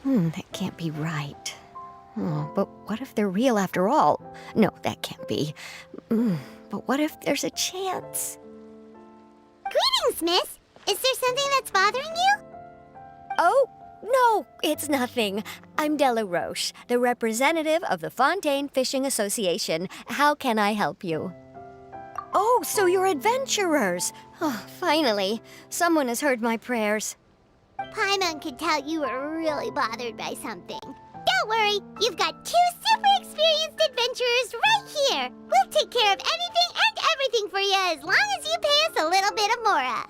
That can't be right. Oh, but what if they're real after all? No, that can't be. But what if there's a chance? Greetings, miss. Is there something that's bothering you? Oh, no, it's nothing. I'm Della Roche, the representative of the Fontaine Fishing Association. How can I help you? Oh, so you're adventurers. Oh, finally, someone has heard my prayers. Paimon could tell you were really bothered by something. Don't worry, you've got 2 super experienced adventurers right here. We'll take care of anything and everything for you as long as you pay us a little bit of mora.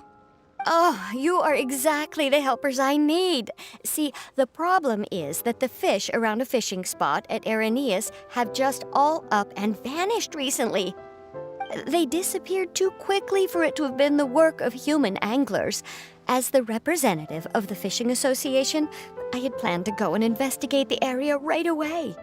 Oh, you are exactly the helpers I need. See, the problem is that the fish around a fishing spot at Irenaeus have just all up and vanished recently. They disappeared too quickly for it to have been the work of human anglers. As the representative of the Fishing Association, I had planned to go and investigate the area right away.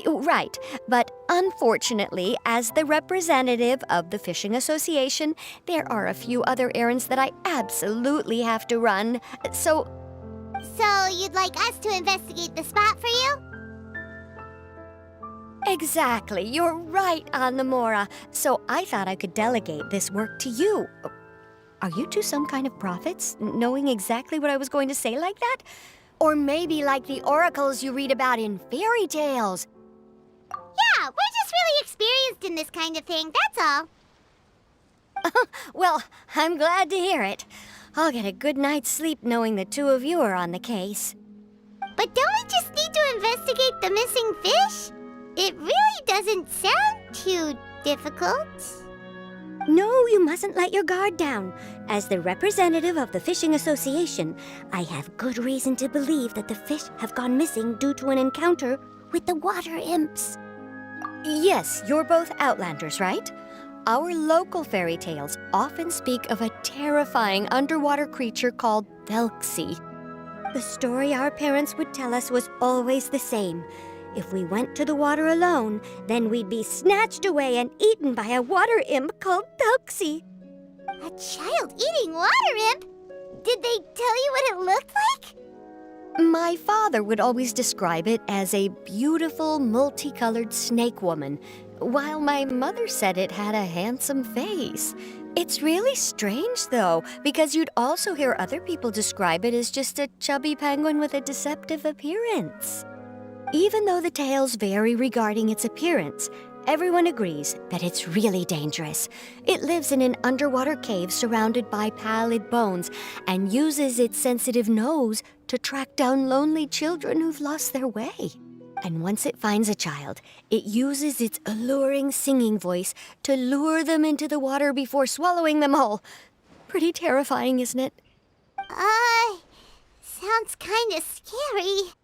Right, but unfortunately, as the representative of the Fishing Association, there are a few other errands that I absolutely have to run. So you'd like us to investigate the spot for you? exactly, you're right on the mora. So I thought I could delegate this work to you. Are you two some kind of prophets, knowing exactly what I was going to say like that? Or maybe like the oracles you read about in fairy tales? Yeah, we're just really experienced in this kind of thing, that's all. Well, I'm glad to hear it. I'll get a good night's sleep knowing the two of you are on the case. But don't we just need to investigate the missing fish? It really doesn't sound too difficult. No, you mustn't let your guard down. As the representative of the Fishing Association, I have good reason to believe that the fish have gone missing due to an encounter with the water imps. Yes, you're both Outlanders, right? Our local fairy tales often speak of a terrifying underwater creature called Thelxie. The story our parents would tell us was always the same. If we went to the water alone, then we'd be snatched away and eaten by a water imp called Thelxie. A child eating water imp? Did they tell you what it looked like? My father would always describe it as a beautiful, multicolored snake woman, while my mother said it had a handsome face. It's really strange, though, because you'd also hear other people describe it as just a chubby penguin with a deceptive appearance. Even though the tales vary regarding its appearance, everyone agrees that it's really dangerous. It lives in an underwater cave surrounded by pallid bones and uses its sensitive nose to track down lonely children who've lost their way. And once it finds a child, it uses its alluring singing voice to lure them into the water before swallowing them whole. Pretty terrifying, isn't it? Sounds kinda scary.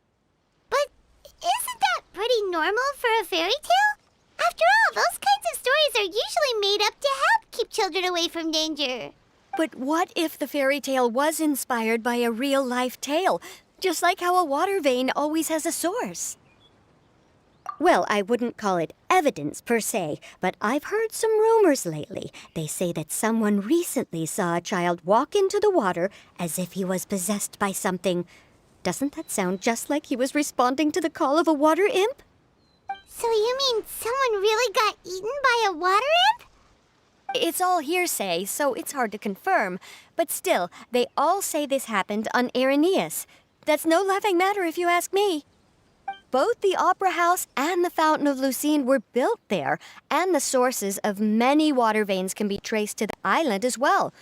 But isn't that pretty normal for a fairy tale? After all, those kinds of stories are usually made up to help keep children away from danger. But what if the fairy tale was inspired by a real-life tale, just like how a water vein always has a source? Well, I wouldn't call it evidence per se, but I've heard some rumors lately. They say that someone recently saw a child walk into the water as if he was possessed by something. Doesn't that sound just like he was responding to the call of a water imp? So you mean someone really got eaten by a water imp? It's all hearsay, so it's hard to confirm. But still, they all say this happened on Irenaeus. That's no laughing matter if you ask me. Both the Opera House and the Fountain of Lucine were built there, and the sources of many water veins can be traced to the island as well.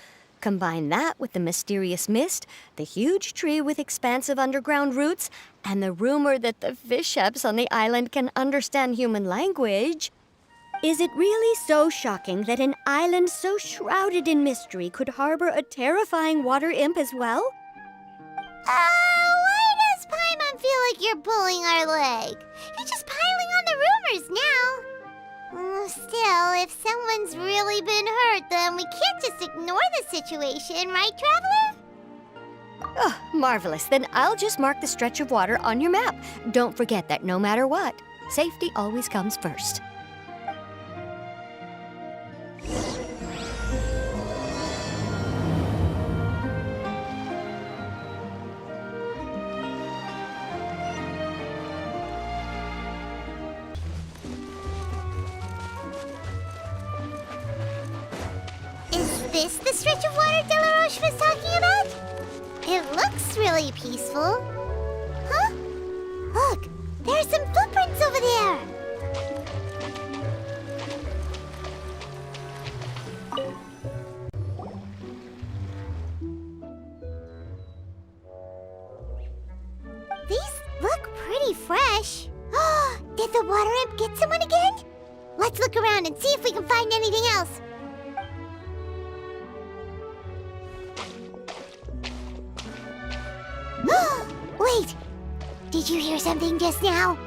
Combine that with the mysterious mist, the huge tree with expansive underground roots, and the rumor that the fish-eps on the island can understand human language. Is it really so shocking that an island so shrouded in mystery could harbor a terrifying water imp as well? Why does Paimon feel like you're pulling our leg? You're just piling on the rumors now. Still, if someone's really been hurt, then we can't just ignore the situation, right, Traveler? Oh, marvelous. Then I'll just mark the stretch of water on your map. Don't forget that no matter what, safety always comes first. this the stretch of water De La Roche was talking about? It looks really peaceful. Huh? Look, there are some footprints over there. These look pretty fresh. Did the water imp get someone again? Let's look around and see if we can find anything else. Wait! Did you hear something just now?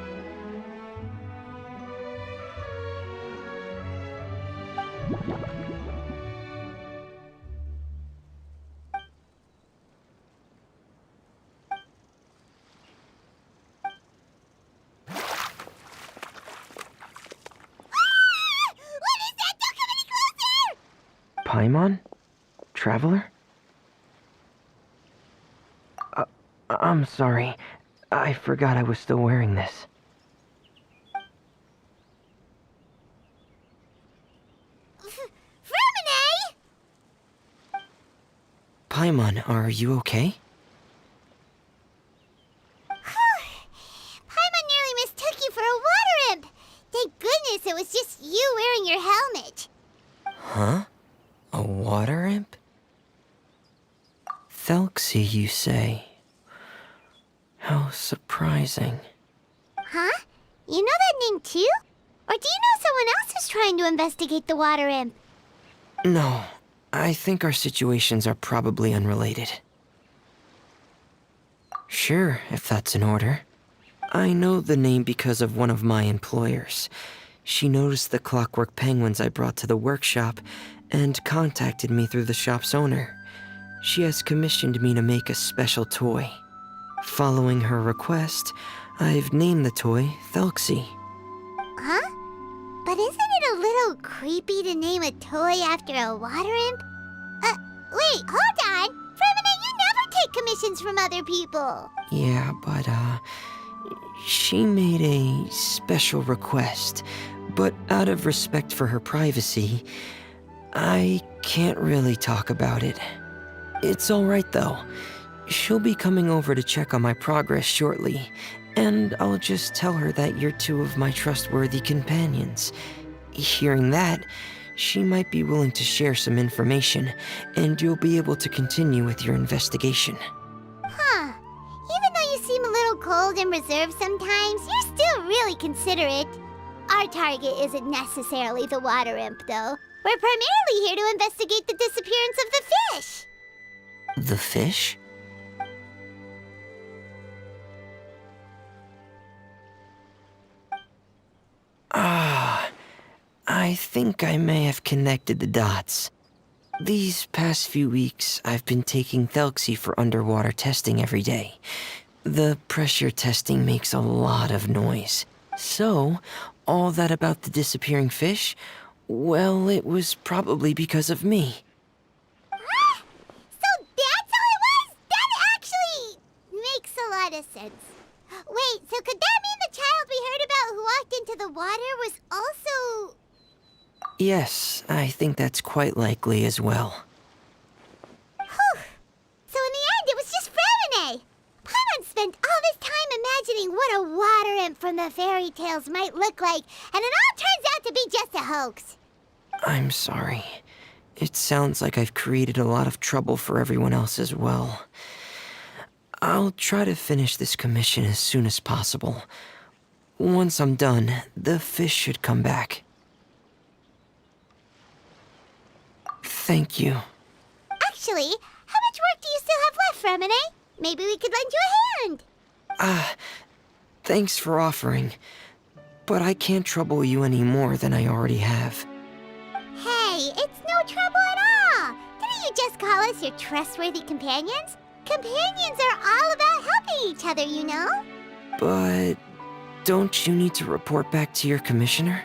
Paimon? Traveler? I'm sorry. I forgot I was still wearing this. Fremine! Paimon, are you okay? Paimon nearly mistook you for a water imp. Thank goodness it was just you wearing your helmet. Huh? A water imp? Thelxie, you say? How surprising. Huh? You know that name too? Or do you know someone else is trying to investigate the water imp? No, I think our situations are probably unrelated. Sure, if that's in order. I know the name because of one of my employers. She noticed the clockwork penguins I brought to the workshop and contacted me through the shop's owner. She has commissioned me to make a special toy. Following her request, I've named the toy Thelxie. Huh? But isn't it a little creepy to name a toy after a water imp? Wait, hold on! Fremine, you never take commissions from other people! Yeah, but, she made a special request, but out of respect for her privacy, I can't really talk about it. It's alright though. She'll be coming over to check on my progress shortly, and I'll just tell her that you're two of my trustworthy companions. Hearing that, she might be willing to share some information, and you'll be able to continue with your investigation. Huh. Even though you seem a little cold and reserved sometimes, you're still really considerate. Our target isn't necessarily the water imp, though. We're primarily here to investigate the disappearance of the fish. The fish? I think I may have connected the dots. These past few weeks, I've been taking Thelxie for underwater testing every day. The pressure testing makes a lot of noise. So, all that about the disappearing fish, well, it was probably because of me. So that's all it was? That actually makes a lot of sense. Wait, so could that mean the child we heard about who walked into the water was also... Yes, I think that's quite likely as well. Whew. So in the end, it was just Fremine. Paimon spent all this time imagining what a water imp from the fairy tales might look like, and it all turns out to be just a hoax. I'm sorry. It sounds like I've created a lot of trouble for everyone else as well. I'll try to finish this commission as soon as possible. Once I'm done, the fish should come back. Thank you. Actually, how much work do you still have left, Fremine? Maybe we could lend you a hand. Thanks for offering, but I can't trouble you any more than I already have. Hey, it's no trouble at all. Didn't you just call us your trustworthy companions? Companions are all about helping each other, you know? But don't you need to report back to your commissioner?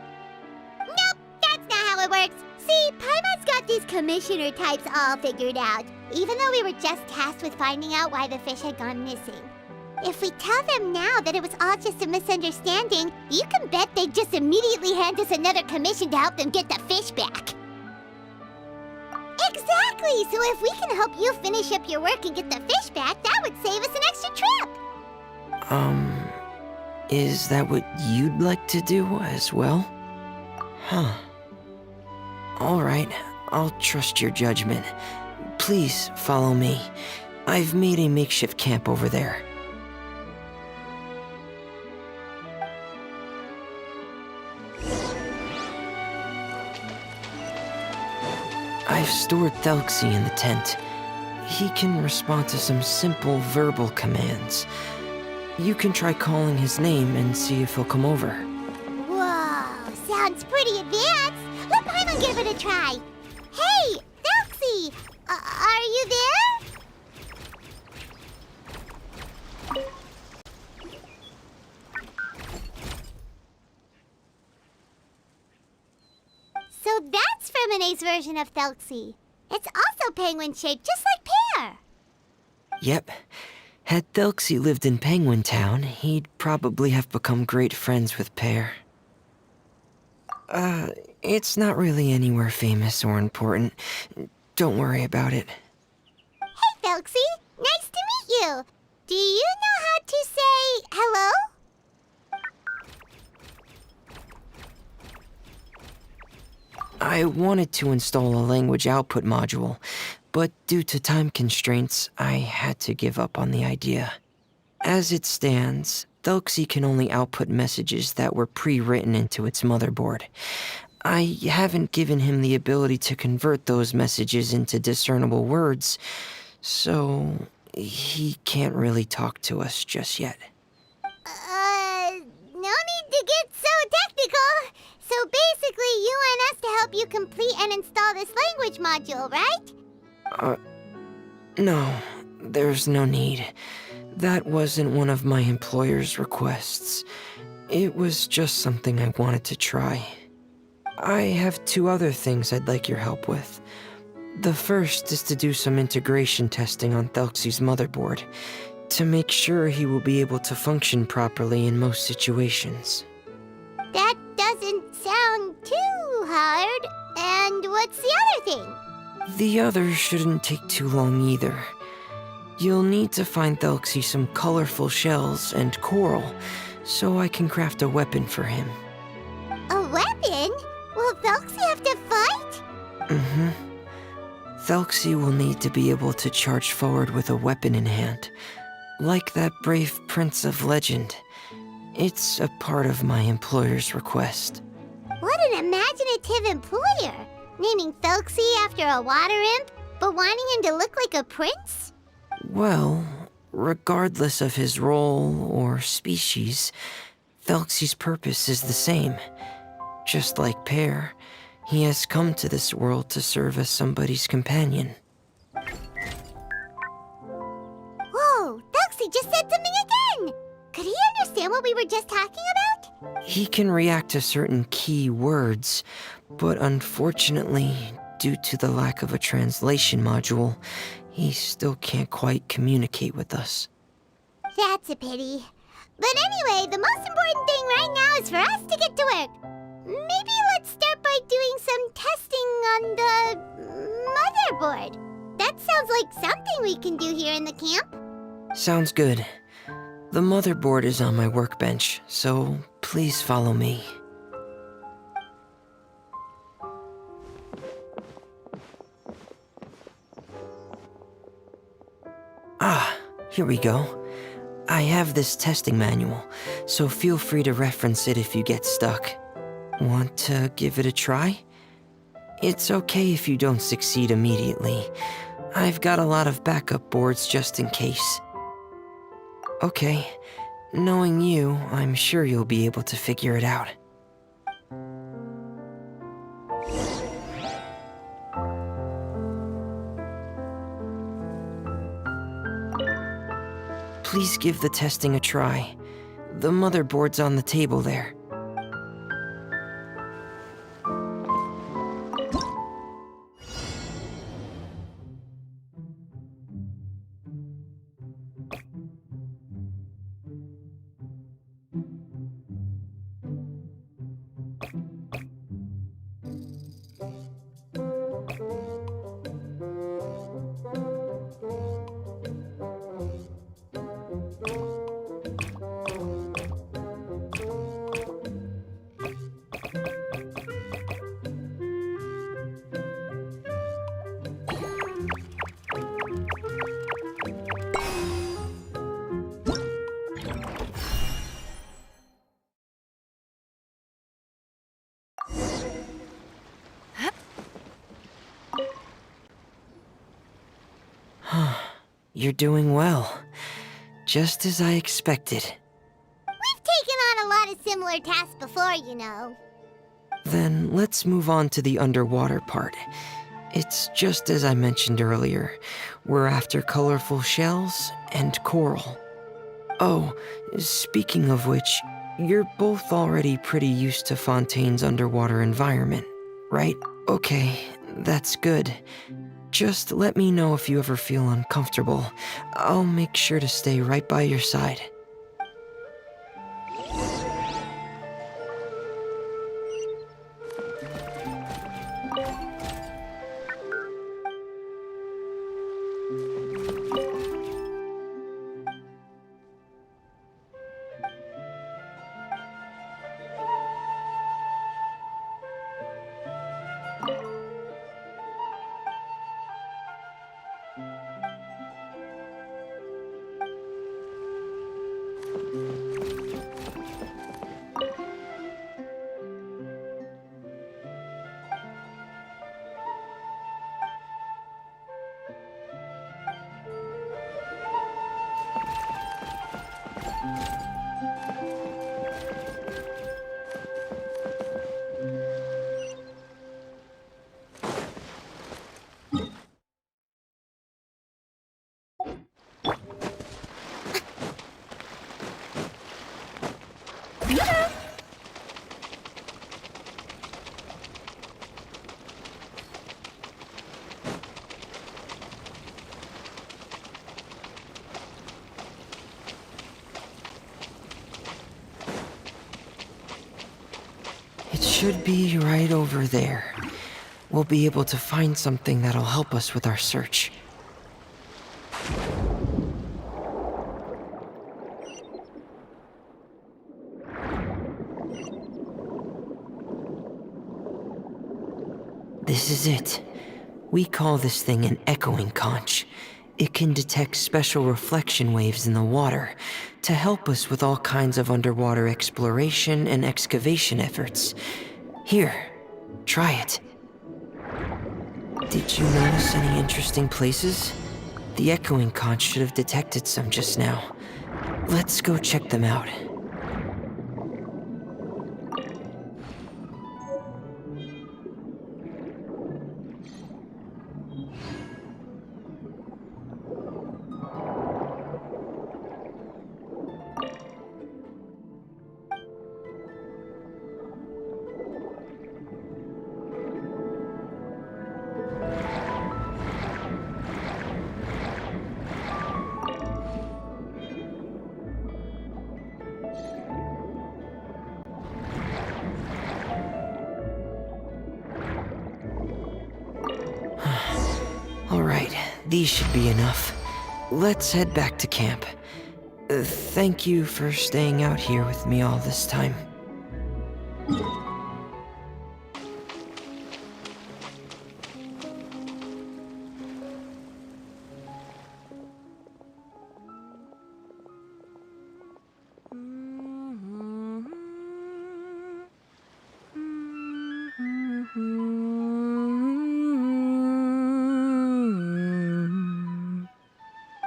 Nope, that's not how it works. See, Paimon's got these commissioner types all figured out, even though we were just tasked with finding out why the fish had gone missing. If we tell them now that it was all just a misunderstanding, you can bet they'd just immediately hand us another commission to help them get the fish back. Exactly! So if we can help you finish up your work and get the fish back, that would save us an extra trip! Is that what you'd like to do as well? Huh. Alright, I'll trust your judgment. Please follow me. I've made a makeshift camp over there. I've stored Thelxie in the tent. He can respond to some simple verbal commands. You can try calling his name and see if he'll come over. Whoa, sounds pretty advanced. Let Paimon give it a try. Hey, Thelxie! Are you there? So that's Fremone's version of Thelxie. It's also penguin-shaped, just like Pear. Yep. Had Thelxie lived in Penguin Town, he'd probably have become great friends with Pear. It's not really anywhere famous or important. Don't worry about it. Hey, Thelxie. Nice to meet you. Do you know how to say hello? I wanted to install a language output module, but due to time constraints, I had to give up on the idea. As it stands, Thelxie can only output messages that were pre-written into its motherboard. I haven't given him the ability to convert those messages into discernible words, so he can't really talk to us just yet. No need to get so technical. So basically, you want us to help you complete and install this language module, right? No, there's no need. That wasn't one of my employer's requests. It was just something I wanted to try. I have 2 other things I'd like your help with. The first is to do some integration testing on Thelxie's motherboard, to make sure he will be able to function properly in most situations. That doesn't sound too hard. And what's the other thing? The other shouldn't take too long either. You'll need to find Thelxie some colorful shells and coral, so I can craft a weapon for him. A weapon? Will Thelxie have to fight? Mm-hmm. Thelxie will need to be able to charge forward with a weapon in hand, like that brave prince of legend. It's a part of my employer's request. What an imaginative employer! Naming Thelxie after a water imp, but wanting him to look like a prince? Well, regardless of his role or species, Thelxie's purpose is the same. Just like Pear, he has come to this world to serve as somebody's companion. Whoa, Thelxie just said something again! Could he understand what we were just talking about? He can react to certain key words, but unfortunately, due to the lack of a translation module, he still can't quite communicate with us. That's a pity. But anyway, the most important thing right now is for us to get to work. Maybe let's start by doing some testing on the motherboard. That sounds like something we can do here in the camp. Sounds good. The motherboard is on my workbench, so please follow me. Ah, here we go. I have this testing manual, so feel free to reference it if you get stuck. Want to give it a try? It's okay if you don't succeed immediately. I've got a lot of backup boards just in case. Okay, knowing you, I'm sure you'll be able to figure it out. Please give the testing a try. The motherboard's on the table there. You're doing well. Just as I expected. We've taken on a lot of similar tasks before, you know. Then let's move on to the underwater part. It's just as I mentioned earlier. We're after colorful shells and coral. Oh, speaking of which, you're both already pretty used to Fontaine's underwater environment, right? Okay, that's good. Just let me know if you ever feel uncomfortable. I'll make sure to stay right by your side. It should be right over there. We'll be able to find something that'll help us with our search. This is it. We call this thing an echoing conch. It can detect special reflection waves in the water to help us with all kinds of underwater exploration and excavation efforts. Here, try it. Did you notice any interesting places? The echoing conch should have detected some just now. Let's go check them out. All right, these should be enough. Let's head back to camp. Thank you for staying out here with me all this time.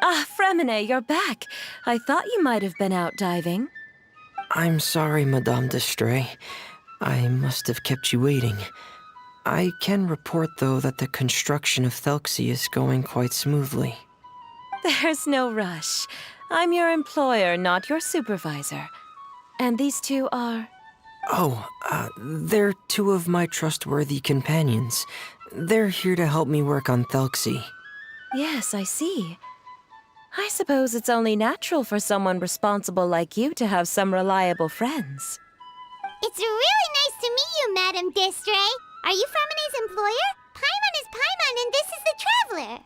Ah, Fremine, you're back. I thought you might have been out diving. I'm sorry, Madame d'Estray. I must have kept you waiting. I can report, though, that the construction of Thelxie is going quite smoothly. There's no rush. I'm your employer, not your supervisor. And these two are... Oh, they're two of my trustworthy companions. They're here to help me work on Thelxie. Yes, I see. I suppose it's only natural for someone responsible like you to have some reliable friends. It's really nice to meet you, Madame d'Estray. Are you Fremine's employer? Paimon is Paimon, and this is the Traveler.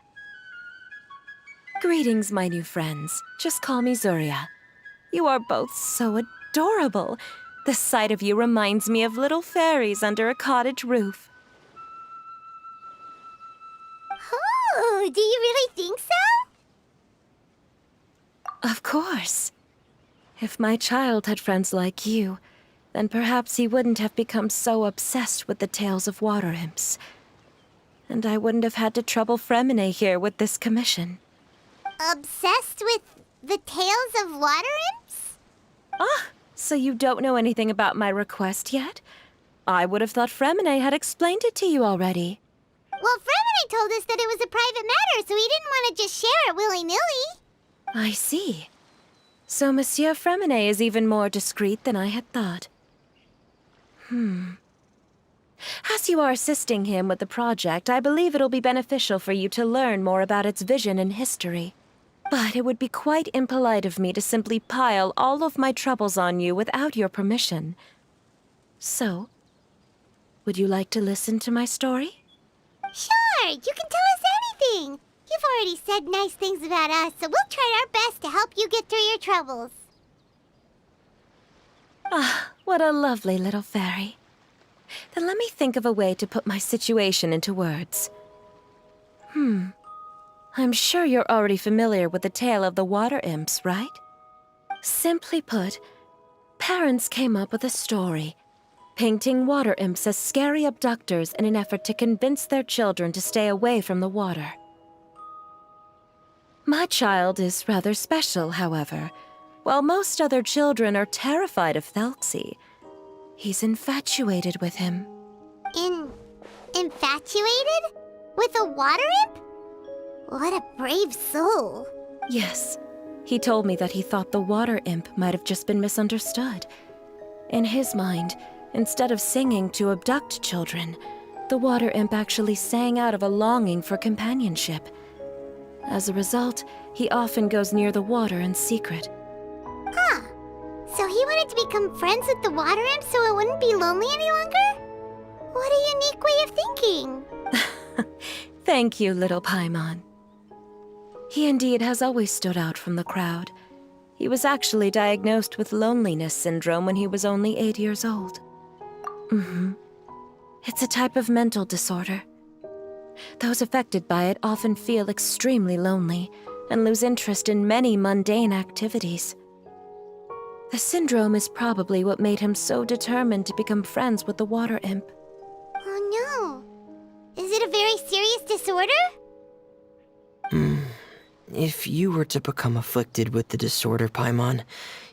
Greetings, my new friends. Just call me Zuria. You are both so adorable. The sight of you reminds me of little fairies under a cottage roof. Oh, do you really think so? Of course. If my child had friends like you, then perhaps he wouldn't have become so obsessed with the tales of water imps. And I wouldn't have had to trouble Fremine here with this commission. Obsessed with the tales of water imps? Ah, so you don't know anything about my request yet? I would have thought Fremine had explained it to you already. Well, Fremine told us that it was a private matter, so he didn't want to just share it willy-nilly. I see. So Monsieur Fremine is even more discreet than I had thought. As you are assisting him with the project, I believe it'll be beneficial for you to learn more about its vision and history. But it would be quite impolite of me to simply pile all of my troubles on you without your permission. So, would you like to listen to my story? Sure, you can tell us anything. You've already said nice things about us, so we'll try our best to help you get through your troubles. Ah, what a lovely little fairy. Then let me think of a way to put my situation into words. I'm sure you're already familiar with the tale of the water imps, right? Simply put, parents came up with a story, painting water imps as scary abductors in an effort to convince their children to stay away from the water. My child is rather special, however. While most other children are terrified of Thelxie, he's infatuated with him. Infatuated? With a water imp? What a brave soul. Yes, he told me that he thought the water imp might have just been misunderstood. In his mind, instead of singing to abduct children, the water imp actually sang out of a longing for companionship. As a result, he often goes near the water in secret. Huh. So he wanted to become friends with the water imp so it wouldn't be lonely any longer? What a unique way of thinking. Thank you, little Paimon. He indeed has always stood out from the crowd. He was actually diagnosed with loneliness syndrome when he was only 8 years old. It's a type of mental disorder. Those affected by it often feel extremely lonely and lose interest in many mundane activities. The syndrome is probably what made him so determined to become friends with the water imp. Oh no. Is it a very serious disorder? If you were to become afflicted with the disorder, Paimon,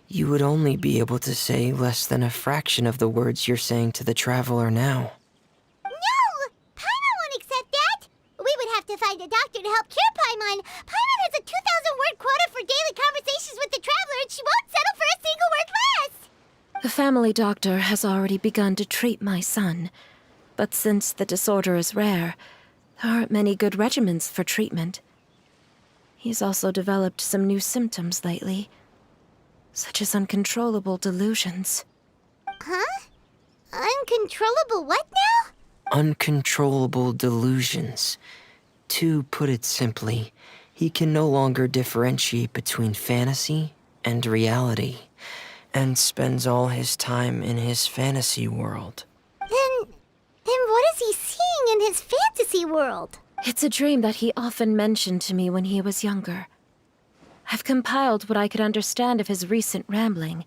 you would only be able to say less than a fraction of the words you're saying to the traveler now. No! Paimon won't accept that! We would have to find a doctor to help cure Paimon. Paimon has a 2,000-word quota for daily conversations with the traveler, and she won't settle for a single word less! The family doctor has already begun to treat my son, but since the disorder is rare, there aren't many good regimens for treatment. He's also developed some new symptoms lately, such as uncontrollable delusions. Huh? Uncontrollable what now? Uncontrollable delusions. To put it simply, he can no longer differentiate between fantasy and reality, and spends all his time in his fantasy world. Then what is he seeing in his fantasy world? It's a dream that he often mentioned to me when he was younger. I've compiled what I could understand of his recent rambling.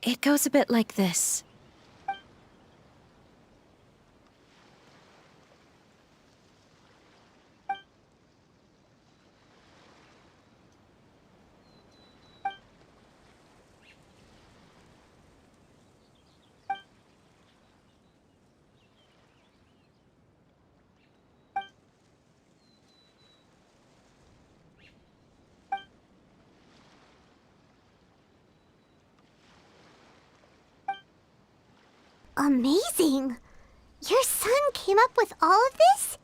It goes a bit like this. Amazing! Your son came up with all of this?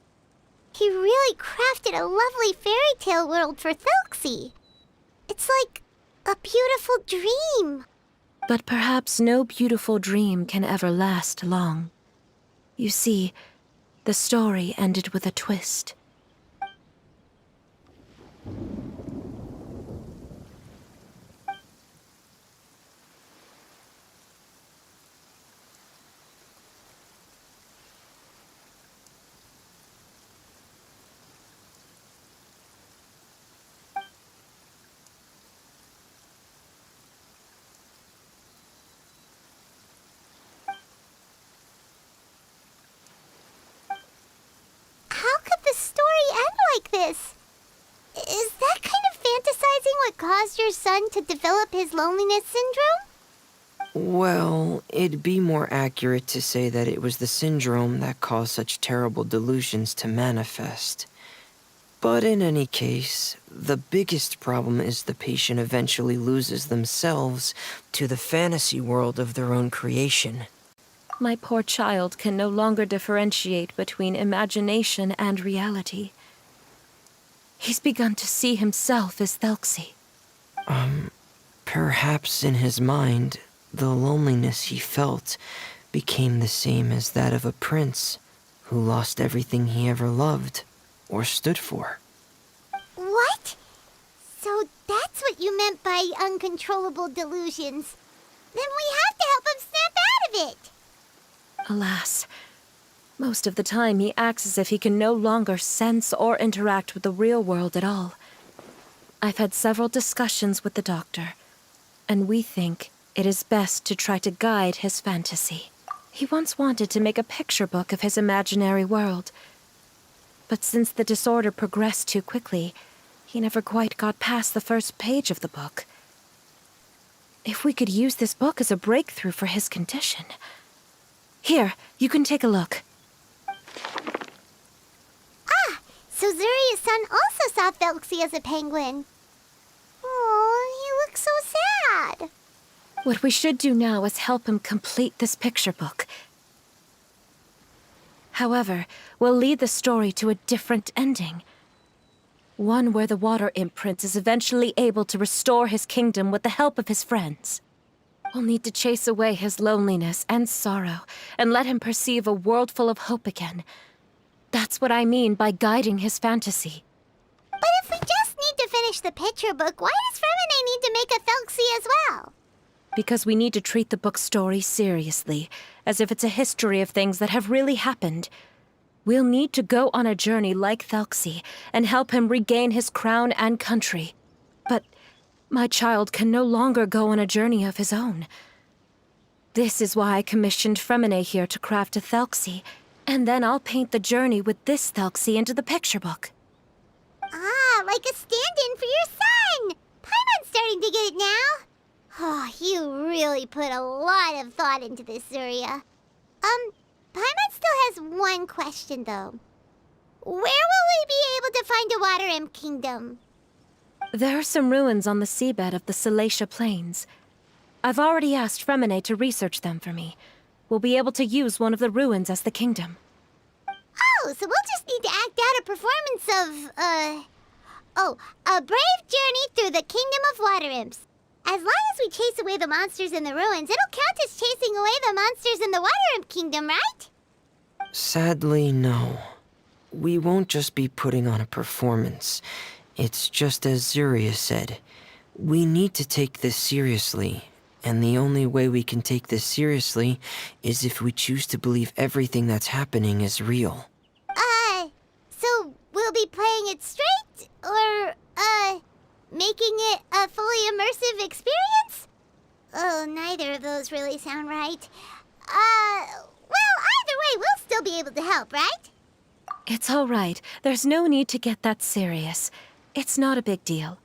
He really crafted a lovely fairy tale world for Thelxie. It's like a beautiful dream. But perhaps no beautiful dream can ever last long. You see, the story ended with a twist. How could the story caused your son to develop his loneliness syndrome? Well, it'd be more accurate to say that it was the syndrome that caused such terrible delusions to manifest. But in any case, the biggest problem is the patient eventually loses themselves to the fantasy world of their own creation. My poor child can no longer differentiate between imagination and reality. He's begun to see himself as Thelxie. Perhaps in his mind, the loneliness he felt became the same as that of a prince who lost everything he ever loved or stood for. What? So that's what you meant by uncontrollable delusions. Then we have to help him snap out of it. Alas, most of the time he acts as if he can no longer sense or interact with the real world at all. I've had several discussions with the doctor, and we think it is best to try to guide his fantasy. He once wanted to make a picture book of his imaginary world, but since the disorder progressed too quickly, he never quite got past the first page of the book. If we could use this book as a breakthrough for his condition... Here, you can take a look. So Zuria's son also saw Thelxie as a penguin. Oh, he looks so sad. What we should do now is help him complete this picture book. However, we'll lead the story to a different ending. One where the Water Imp Prince is eventually able to restore his kingdom with the help of his friends. We'll need to chase away his loneliness and sorrow, and let him perceive a world full of hope again. That's what I mean by guiding his fantasy. But if we just need to finish the picture book, why does Fremine need to make a Thelxie as well? Because we need to treat the book's story seriously, as if it's a history of things that have really happened. We'll need to go on a journey like Thelxie, and help him regain his crown and country. But my child can no longer go on a journey of his own. This is why I commissioned Fremine here to craft a Thelxie, and then I'll paint the journey with this Thelxie into the picture book. Ah, like a stand-in for your son! Paimon's starting to get it now. Oh, you really put a lot of thought into this, Zuria. Paimon still has one question, though. Where will we be able to find a Water Imp Kingdom? There are some ruins on the seabed of the Thelxie Plains. I've already asked Fremine to research them for me. We'll be able to use one of the ruins as the kingdom. Oh, so we'll just need to act out a performance of, a brave journey through the Kingdom of Water Imps. As long as we chase away the monsters in the ruins, it'll count as chasing away the monsters in the Water Imp Kingdom, right? Sadly, no. We won't just be putting on a performance. It's just as Zuria said. We need to take this seriously. And the only way we can take this seriously is if we choose to believe everything that's happening is real. So we'll be playing it straight? Or, making it a fully immersive experience? Oh, neither of those really sound right. Well, either way, we'll still be able to help, right? It's all right. There's no need to get that serious. It's not a big deal.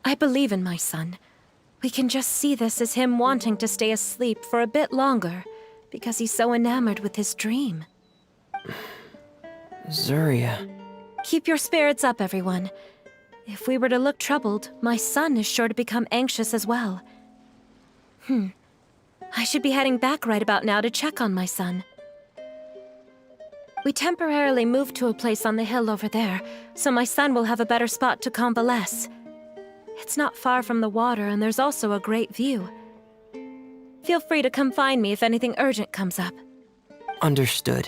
I believe in my son. We can just see this as him wanting to stay asleep for a bit longer, because he's so enamored with his dream. Zuria. Keep your spirits up, everyone. If we were to look troubled, my son is sure to become anxious as well. I should be heading back right about now to check on my son. We temporarily moved to a place on the hill over there, so my son will have a better spot to convalesce. It's not far from the water, and there's also a great view. Feel free to come find me if anything urgent comes up. Understood.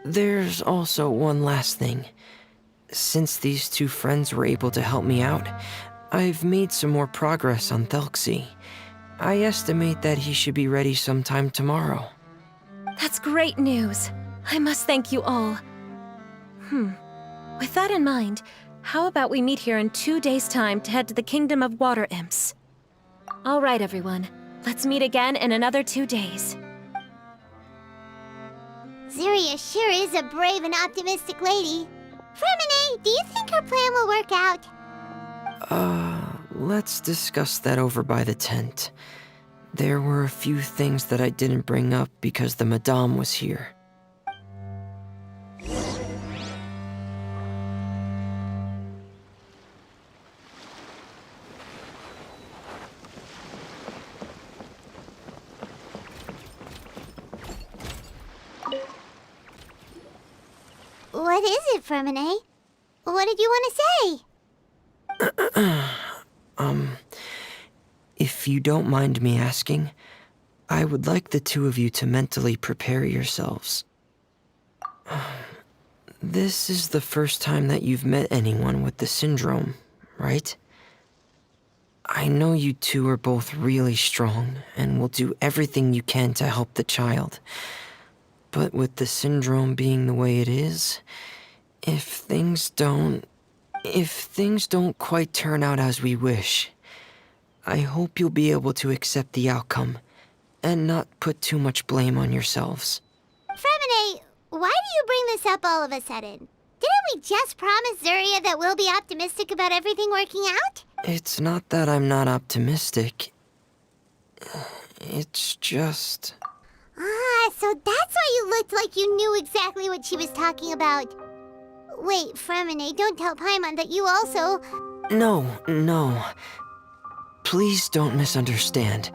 There's also one last thing. Since these two friends were able to help me out, I've made some more progress on Thelxie. I estimate that he should be ready sometime tomorrow. That's great news. I must thank you all. With that in mind, how about we meet here in 2 days' time to head to the Kingdom of Water Imps? All right, everyone. Let's meet again in another 2 days. Zuria sure is a brave and optimistic lady. Fremine, do you think her plan will work out? let's discuss that over by the tent. There were a few things that I didn't bring up because the Madame was here. What is it, Fermine? What did you want to say? If you don't mind me asking, I would like the two of you to mentally prepare yourselves. This is the first time that you've met anyone with the syndrome, right? I know you two are both really strong and will do everything you can to help the child. But with the syndrome being the way it is, if things don't quite turn out as we wish, I hope you'll be able to accept the outcome and not put too much blame on yourselves. Fermine, why do you bring this up all of a sudden? Didn't we just promise Zuria that we'll be optimistic about everything working out? It's not that I'm not optimistic. It's just... Ah, so that's why you looked like you knew exactly what she was talking about. Wait, Fermine, don't tell Paimon that you also... No. Please don't misunderstand.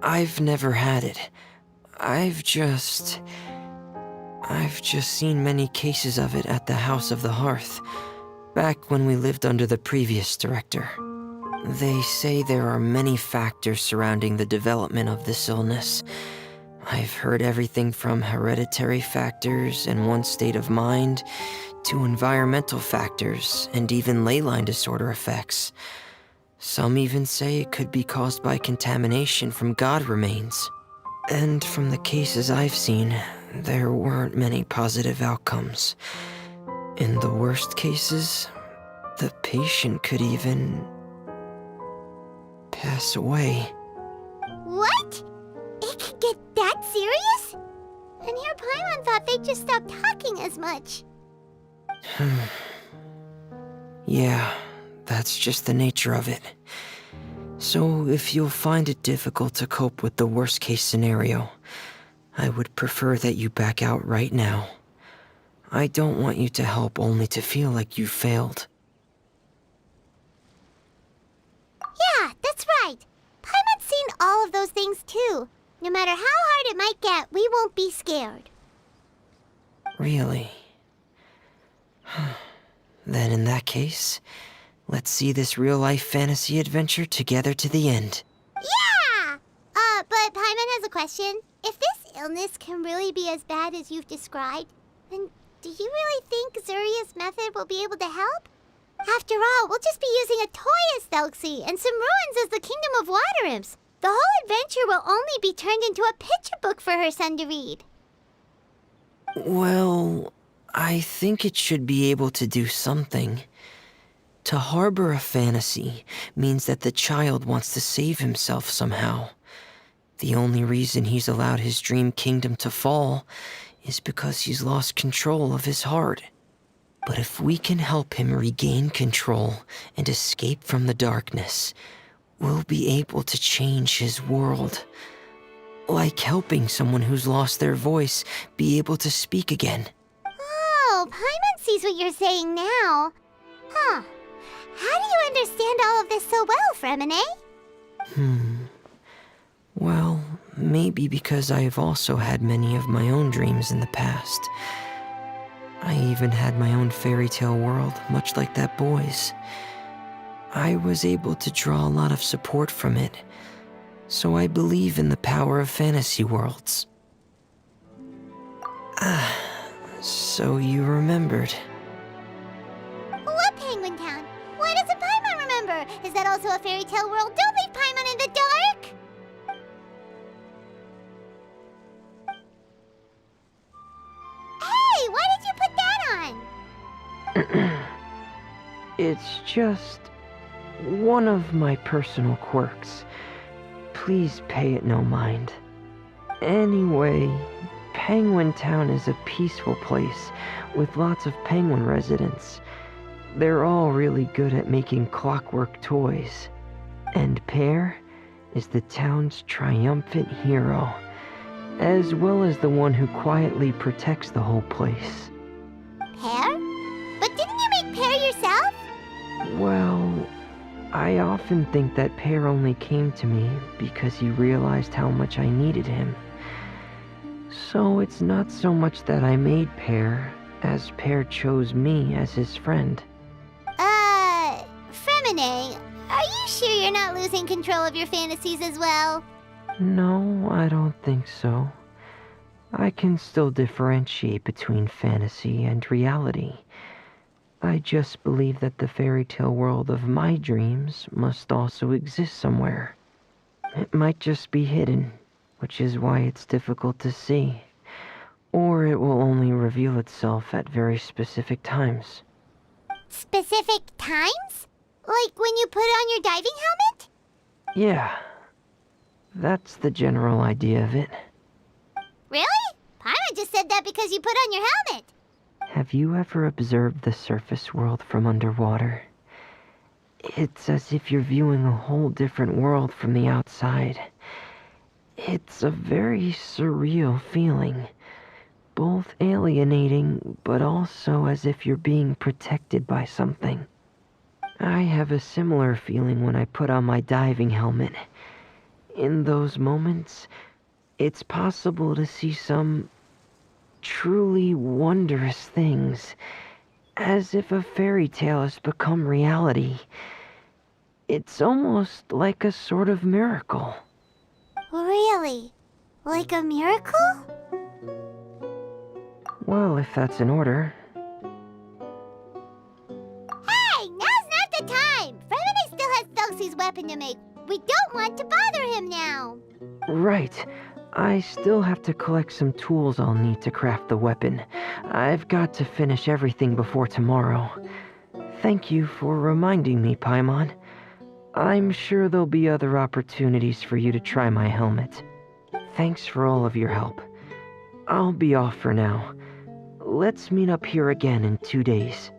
I've never had it. I've just seen many cases of it at the House of the Hearth, back when we lived under the previous director. They say there are many factors surrounding the development of this illness. I've heard everything from hereditary factors and one's state of mind, to environmental factors and even ley line disorder effects. Some even say it could be caused by contamination from god remains. And from the cases I've seen, there weren't many positive outcomes. In the worst cases, the patient could even pass away. What? It could get that serious? And here Paimon thought they'd just stop talking as much. Yeah, that's just the nature of it. So if you'll find it difficult to cope with the worst case scenario, I would prefer that you back out right now. I don't want you to help only to feel like you failed. Yeah, that's right. Paimon's seen all of those things too. No matter how hard it might get, we won't be scared. Really? Then in that case, let's see this real-life fantasy adventure together to the end. Yeah! But Paimon has a question. If this illness can really be as bad as you've described, then do you really think Zuria's method will be able to help? After all, we'll just be using a toy as Thelxie and some ruins as the Kingdom of Water Imps. The whole adventure will only be turned into a picture book for her son to read. Well, I think it should be able to do something. To harbor a fantasy means that the child wants to save himself somehow. The only reason he's allowed his dream kingdom to fall is because he's lost control of his heart. But if we can help him regain control and escape from the darkness, we'll be able to change his world. Like helping someone who's lost their voice be able to speak again. Oh, Paimon sees what you're saying now. Huh. How do you understand all of this so well, Fremine? Well, maybe because I have also had many of my own dreams in the past. I even had my own fairy tale world, much like that boy's. I was able to draw a lot of support from it, so I believe in the power of fantasy worlds. So you remembered. What Penguin Town? Why doesn't Paimon remember? Is that also a fairy tale world? Don't leave Paimon in the dark! Hey, why did you put that on? It's just one of my personal quirks. Please pay it no mind. Anyway, Penguin Town is a peaceful place with lots of penguin residents. They're all really good at making clockwork toys. And Pear is the town's triumphant hero, as well as the one who quietly protects the whole place. Pear? But didn't you make Pear yourself? Well, I often think that Pear only came to me because he realized how much I needed him. So it's not so much that I made Pear, as Pear chose me as his friend. Fremine, are you sure you're not losing control of your fantasies as well? No, I don't think so. I can still differentiate between fantasy and reality. I just believe that the fairy tale world of my dreams must also exist somewhere. It might just be hidden, which is why it's difficult to see. Or it will only reveal itself at very specific times. Specific times? Like when you put on your diving helmet? Yeah, that's the general idea of it. Really? Paimon just said that because you put on your helmet. Have you ever observed the surface world from underwater? It's as if you're viewing a whole different world from the outside. It's a very surreal feeling. Both alienating, but also as if you're being protected by something. I have a similar feeling when I put on my diving helmet. In those moments, it's possible to see some truly wondrous things, as if a fairy tale has become reality. It's almost like a sort of miracle. Really? Like a miracle? Well, if that's in order. Hey, now's not the time! Fremine still has Thelxie's weapon to make. We don't want to bother him now. Right. I still have to collect some tools I'll need to craft the weapon. I've got to finish everything before tomorrow. Thank you for reminding me, Paimon. I'm sure there'll be other opportunities for you to try my helmet. Thanks for all of your help. I'll be off for now. Let's meet up here again in 2 days.